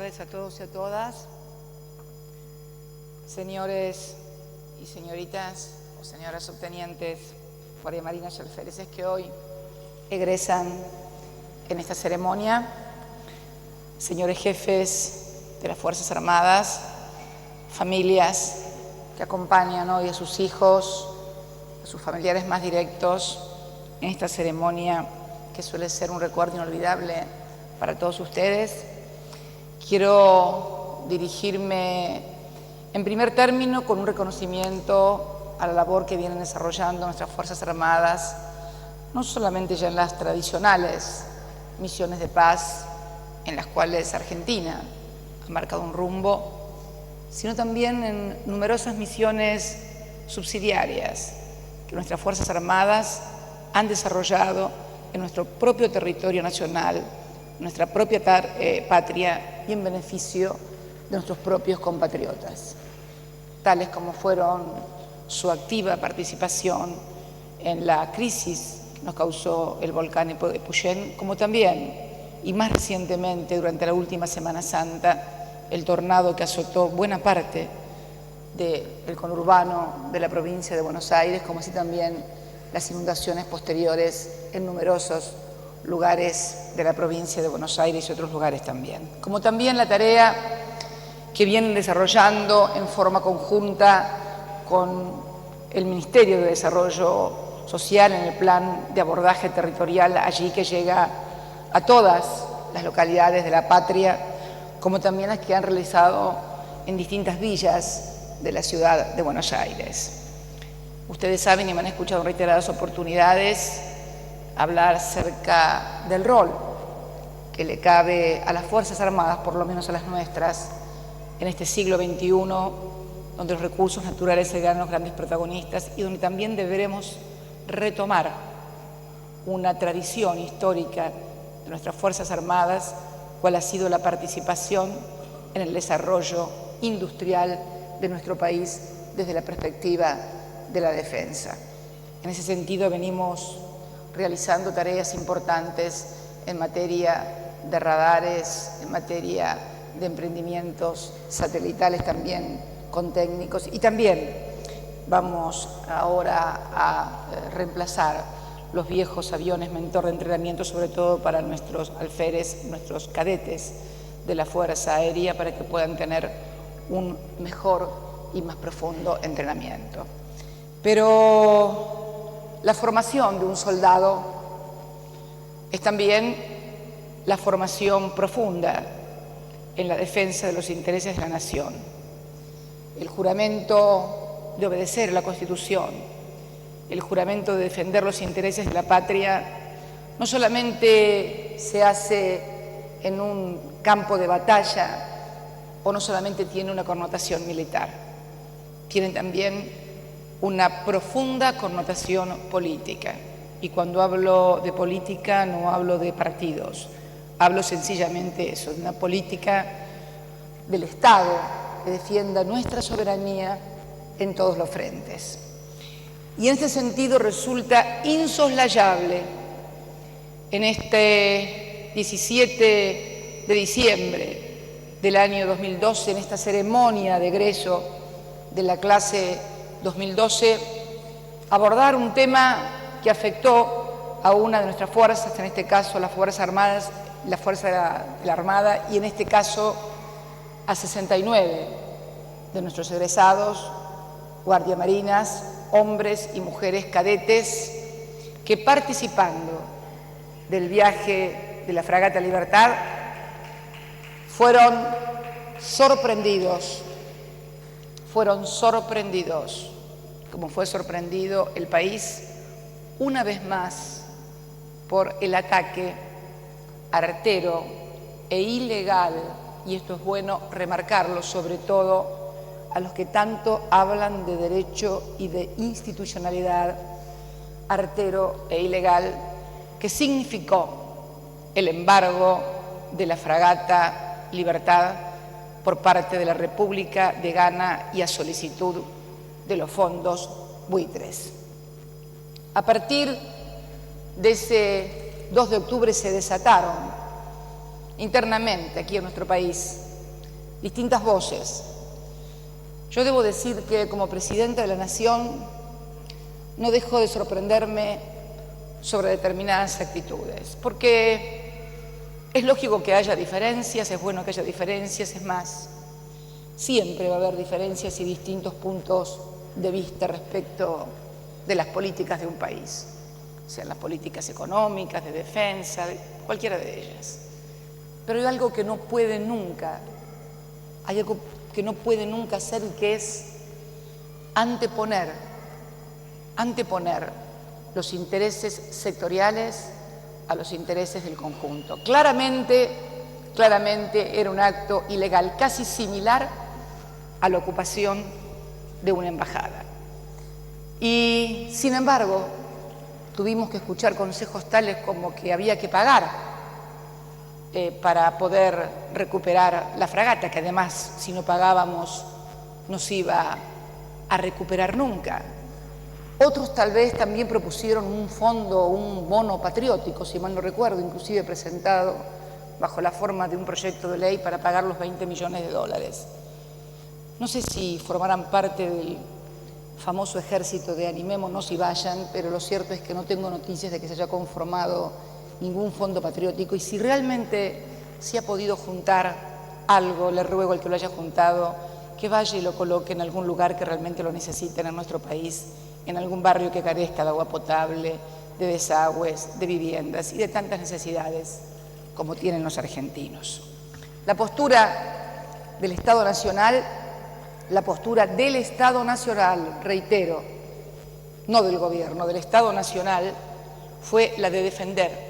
tardes a todos y a todas, señores y señoritas o señoras subtenientes Guardia Marina y alféreces que hoy egresan en esta ceremonia, señores jefes de las Fuerzas Armadas, familias que acompañan hoy a sus hijos, a sus familiares más directos en esta ceremonia que suele ser un recuerdo inolvidable para todos ustedes. Quiero dirigirme en primer término con un reconocimiento a la labor que vienen desarrollando nuestras Fuerzas Armadas, no solamente ya en las tradicionales misiones de paz en las cuales Argentina ha marcado un rumbo, sino también en numerosas misiones subsidiarias que nuestras Fuerzas Armadas han desarrollado en nuestro propio territorio nacional, nuestra propia patria y en beneficio de nuestros propios compatriotas, tales como fueron su activa participación en la crisis que nos causó el volcán Epuyén, como también, y más recientemente, durante la última Semana Santa, el tornado que azotó buena parte del conurbano de la provincia de Buenos Aires, como así también las inundaciones posteriores en numerosos lugares de la provincia de Buenos Aires y otros lugares también. Como también la tarea que vienen desarrollando en forma conjunta con el Ministerio de Desarrollo Social en el plan de abordaje territorial allí que llega a todas las localidades de la patria, como también las que han realizado en distintas villas de la ciudad de Buenos Aires. Ustedes saben y me han escuchado en reiteradas oportunidades hablar acerca del rol que le cabe a las Fuerzas Armadas, por lo menos a las nuestras, en este siglo XXI, donde los recursos naturales serán los grandes protagonistas y donde también deberemos retomar una tradición histórica de nuestras Fuerzas Armadas, cual ha sido la participación en el desarrollo industrial de nuestro país desde la perspectiva de la defensa. En ese sentido venimos realizando tareas importantes en materia de radares, en materia de emprendimientos satelitales también con técnicos, y también vamos ahora a reemplazar los viejos aviones mentor de entrenamiento, sobre todo para nuestros alférez, nuestros cadetes de la Fuerza Aérea, para que puedan tener un mejor y más profundo entrenamiento. Pero la formación de un soldado es también la formación profunda en la defensa de los intereses de la nación. El juramento de obedecer la Constitución, el juramento de defender los intereses de la patria, no solamente se hace en un campo de batalla o no solamente tiene una connotación militar, tiene también una profunda connotación política. Y cuando hablo de política no hablo de partidos, hablo sencillamente eso, de una política del Estado que defienda nuestra soberanía en todos los frentes. Y en este sentido resulta insoslayable en este 17 de diciembre del año 2012, en esta ceremonia de egreso de la clase 2012, abordar un tema que afectó a una de nuestras fuerzas, en este caso las Fuerzas Armadas, la Fuerza de la Armada, y en este caso a 69 de nuestros egresados, Guardia Marinas, hombres y mujeres cadetes, que participando del viaje de la Fragata Libertad fueron sorprendidos, como fue sorprendido el país una vez más por el ataque artero e ilegal, y esto es bueno remarcarlo, sobre todo a los que tanto hablan de derecho y de institucionalidad, artero e ilegal, que significó el embargo de la Fragata Libertad por parte de la República de Ghana y a solicitud de los fondos buitres. A partir de ese 2 de octubre se desataron internamente aquí en nuestro país distintas voces. Yo debo decir que como Presidenta de la Nación no dejo de sorprenderme sobre determinadas actitudes, porque es lógico que haya diferencias, es bueno que haya diferencias, es más, siempre va a haber diferencias y distintos puntos de vista respecto de las políticas de un país, sean las políticas económicas, de defensa, de cualquiera de ellas. Pero hay algo que no puede nunca, ser y que es anteponer los intereses sectoriales a los intereses del conjunto. Claramente era un acto ilegal, casi similar a la ocupación de una embajada. Y, sin embargo, tuvimos que escuchar consejos tales como que había que pagar para poder recuperar la fragata, que además, si no pagábamos, no se iba a recuperar nunca. Otros tal vez también propusieron un fondo, un bono patriótico, si mal no recuerdo, inclusive presentado bajo la forma de un proyecto de ley para pagar los 20 millones de dólares. No sé si formarán parte del famoso ejército de animémonos y vayan, pero lo cierto es que no tengo noticias de que se haya conformado ningún fondo patriótico, y si realmente se ha podido juntar algo, le ruego al que lo haya juntado que vaya y lo coloque en algún lugar que realmente lo necesiten en nuestro país, en algún barrio que carezca de agua potable, de desagües, de viviendas y de tantas necesidades como tienen los argentinos. La postura del Estado Nacional, reitero, no del Gobierno, del Estado Nacional, fue la de defender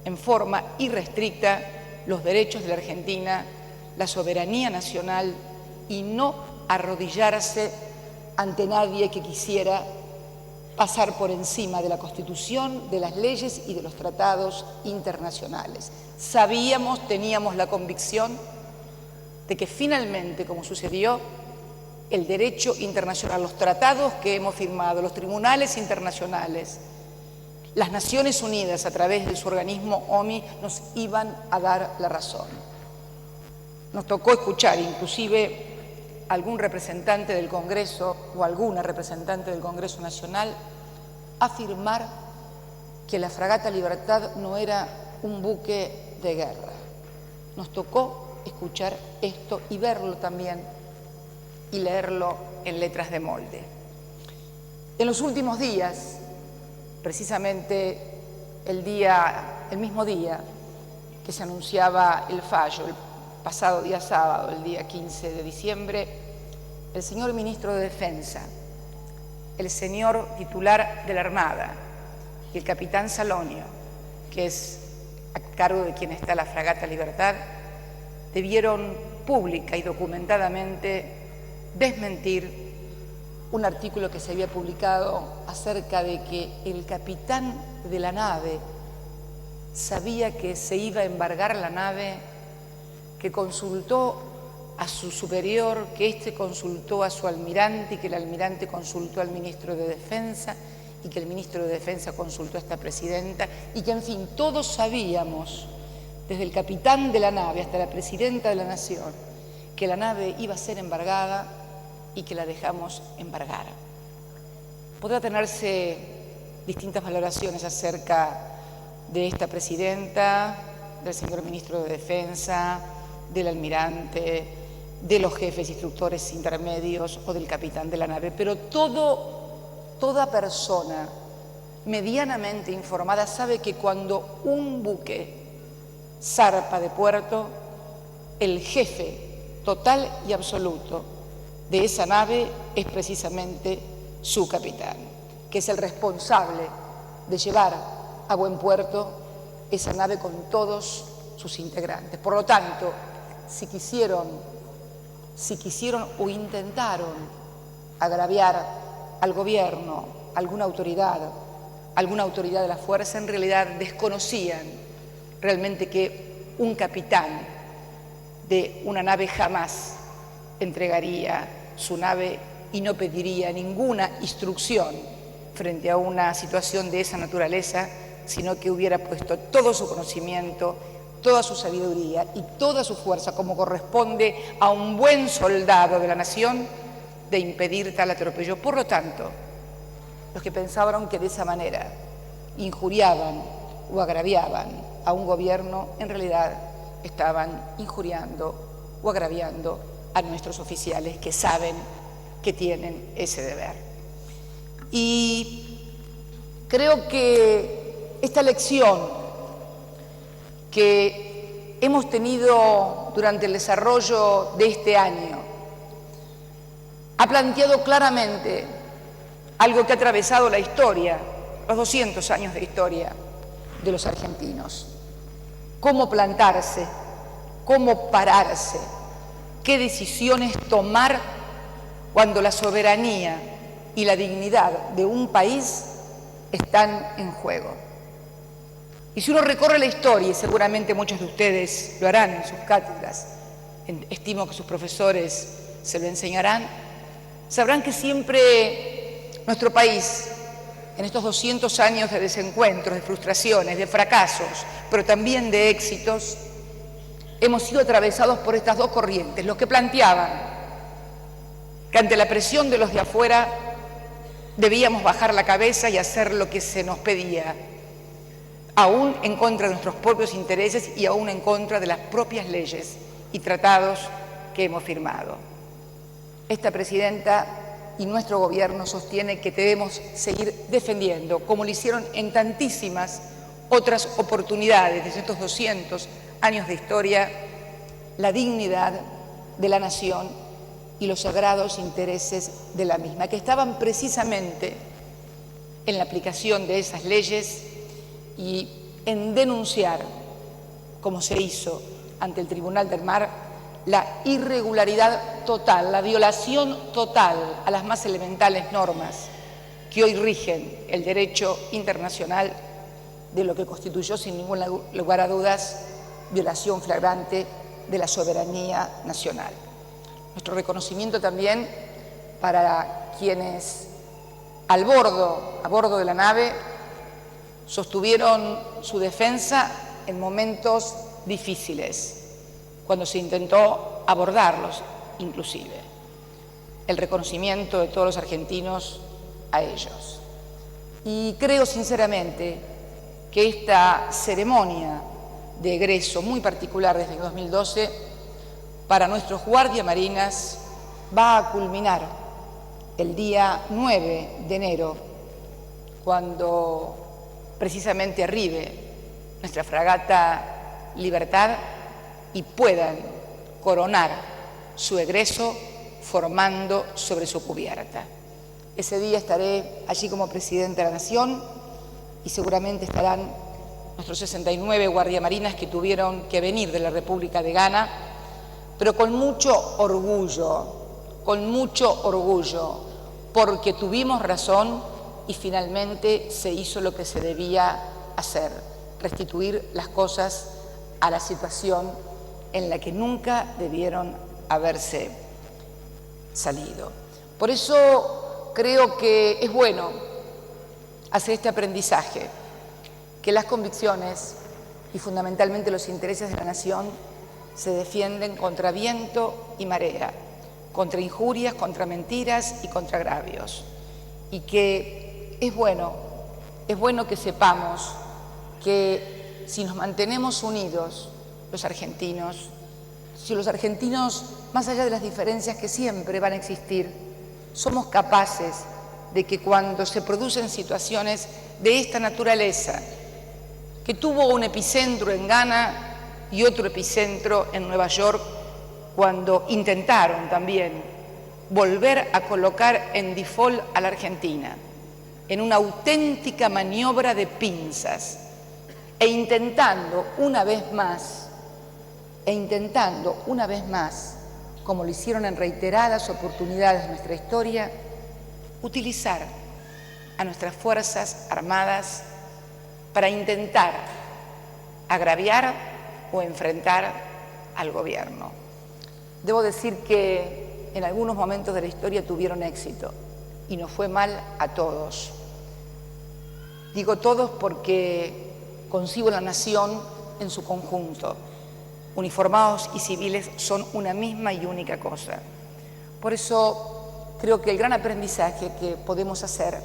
en forma irrestricta los derechos de la Argentina, la soberanía nacional, y no arrodillarse ante nadie que quisiera pasar por encima de la Constitución, de las leyes y de los tratados internacionales. Teníamos la convicción de que finalmente, como sucedió, el derecho internacional, los tratados que hemos firmado, los tribunales internacionales, las Naciones Unidas a través de su organismo OMI nos iban a dar la razón. Nos tocó escuchar inclusive algún representante del Congreso o alguna representante del Congreso Nacional afirmar que la fragata Libertad no era un buque de guerra. Nos tocó escuchar esto y verlo también y leerlo en letras de molde. En los últimos días, precisamente el mismo día que se anunciaba el fallo, el pasado día sábado, el día 15 de diciembre, el señor ministro de Defensa, el señor titular de la Armada y el capitán Salonio, que es a cargo de quien está la fragata Libertad, debieron pública y documentadamente desmentir un artículo que se había publicado acerca de que el capitán de la nave sabía que se iba a embargar la nave, que consultó a su superior, que éste consultó a su almirante y que el almirante consultó al ministro de Defensa y que el ministro de Defensa consultó a esta presidenta y que, en fin, todos sabíamos, desde el capitán de la nave hasta la presidenta de la Nación, que la nave iba a ser embargada y que la dejamos embargar. Podrá tenerse distintas valoraciones acerca de esta presidenta, del señor ministro de Defensa, del almirante, de los jefes instructores intermedios o del capitán de la nave, pero toda persona medianamente informada sabe que cuando un buque zarpa de puerto, el jefe total y absoluto de esa nave es precisamente su capitán, que es el responsable de llevar a buen puerto esa nave con todos sus integrantes. Por lo tanto, si quisieron o intentaron agraviar al gobierno, alguna autoridad de la fuerza, en realidad desconocían realmente que un capitán de una nave jamás entregaría su nave y no pediría ninguna instrucción frente a una situación de esa naturaleza, sino que hubiera puesto todo su conocimiento, toda su sabiduría y toda su fuerza, como corresponde a un buen soldado de la nación, de impedir tal atropello. Por lo tanto, los que pensaban que de esa manera injuriaban o agraviaban a un gobierno, en realidad estaban injuriando o agraviando a nuestros oficiales que saben que tienen ese deber. Y creo que esta lección que hemos tenido durante el desarrollo de este año ha planteado claramente algo que ha atravesado la historia, los 200 años de historia de los argentinos. Cómo plantarse, cómo pararse, qué decisiones tomar cuando la soberanía y la dignidad de un país están en juego. Y si uno recorre la historia, y seguramente muchos de ustedes lo harán en sus cátedras, estimo que sus profesores se lo enseñarán, sabrán que siempre nuestro país, en estos 200 años de desencuentros, de frustraciones, de fracasos, pero también de éxitos, hemos sido atravesados por estas dos corrientes, los que planteaban que ante la presión de los de afuera debíamos bajar la cabeza y hacer lo que se nos pedía, aún en contra de nuestros propios intereses y aún en contra de las propias leyes y tratados que hemos firmado. Esta presidenta y nuestro gobierno sostiene que debemos seguir defendiendo, como lo hicieron en tantísimas otras oportunidades desde estos 200 años de historia, la dignidad de la nación y los sagrados intereses de la misma, que estaban precisamente en la aplicación de esas leyes y en denunciar, como se hizo ante el Tribunal del Mar, la irregularidad total, la violación total a las más elementales normas que hoy rigen el derecho internacional, de lo que constituyó sin ningún lugar a dudas violación flagrante de la soberanía nacional. Nuestro reconocimiento también para quienes a bordo de la nave sostuvieron su defensa en momentos difíciles, cuando se intentó abordarlos inclusive. El reconocimiento de todos los argentinos a ellos. Y creo sinceramente que esta ceremonia de egreso muy particular desde el 2012 para nuestros guardiamarinas va a culminar el día 9 de enero, cuando precisamente arribe nuestra fragata Libertad y puedan coronar su egreso formando sobre su cubierta. Ese día estaré allí como Presidenta de la Nación y seguramente estarán nuestros 69 guardiamarinas que tuvieron que venir de la República de Ghana, pero con mucho orgullo, porque tuvimos razón y finalmente se hizo lo que se debía hacer, restituir las cosas a la situación en la que nunca debieron haberse salido. Por eso creo que es bueno hacer este aprendizaje, que las convicciones y fundamentalmente los intereses de la nación se defienden contra viento y marea, contra injurias, contra mentiras y contra agravios. Y que es bueno que sepamos que si nos mantenemos unidos los argentinos, si los argentinos, más allá de las diferencias que siempre van a existir, somos capaces de que cuando se producen situaciones de esta naturaleza, que tuvo un epicentro en Ghana y otro epicentro en Nueva York, cuando intentaron también volver a colocar en default a la Argentina, en una auténtica maniobra de pinzas, e intentando una vez más, como lo hicieron en reiteradas oportunidades de nuestra historia, utilizar a nuestras Fuerzas Armadas para intentar agraviar o enfrentar al gobierno. Debo decir que en algunos momentos de la historia tuvieron éxito y nos fue mal a todos. Digo todos porque concibo la nación en su conjunto. Uniformados y civiles son una misma y única cosa. Por eso creo que el gran aprendizaje que podemos hacer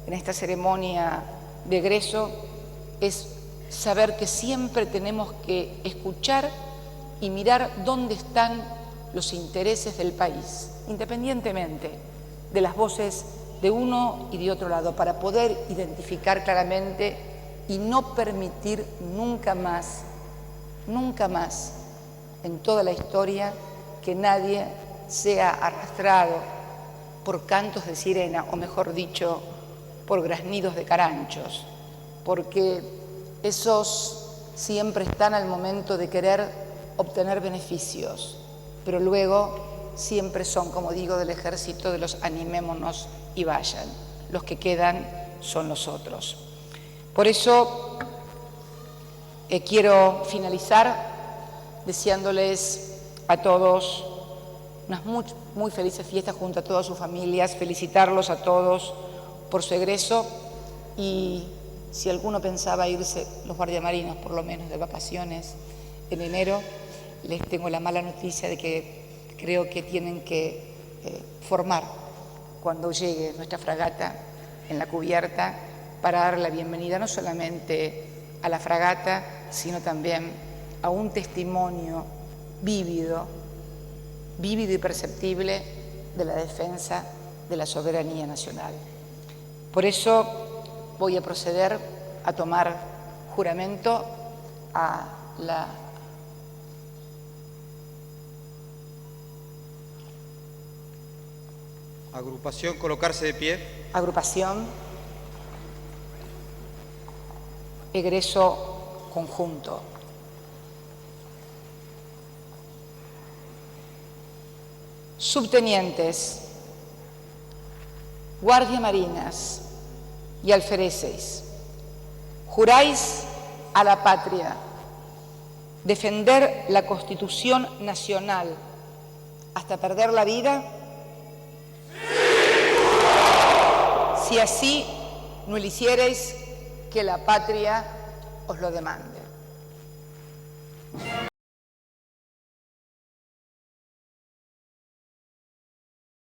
en esta ceremonia de egreso es saber que siempre tenemos que escuchar y mirar dónde están los intereses del país, independientemente de las voces de uno y de otro lado, para poder identificar claramente y no permitir nunca más en toda la historia que nadie sea arrastrado por cantos de sirena, o mejor dicho, por graznidos de caranchos, porque esos siempre están al momento de querer obtener beneficios, pero luego siempre son, como digo, del ejército de los animémonos y vayan. Los que quedan son los otros. Por eso quiero finalizar deseándoles a todos unas muy felices fiestas junto a todas sus familias, felicitarlos a todos por su egreso y si alguno pensaba irse, los guardiamarinos por lo menos de vacaciones en enero, les tengo la mala noticia de que creo que tienen que formar cuando llegue nuestra fragata en la cubierta para dar la bienvenida no solamente a la fragata, sino también a un testimonio vívido y perceptible de la defensa de la soberanía nacional. Por eso voy a proceder a tomar juramento a la agrupación, colocarse de pie. Agrupación, egreso conjunto. Subtenientes, guardiamarinas y alfereces, juráis a la patria defender la Constitución Nacional hasta perder la vida. Si así no lo hiciereis, que la patria os lo demande.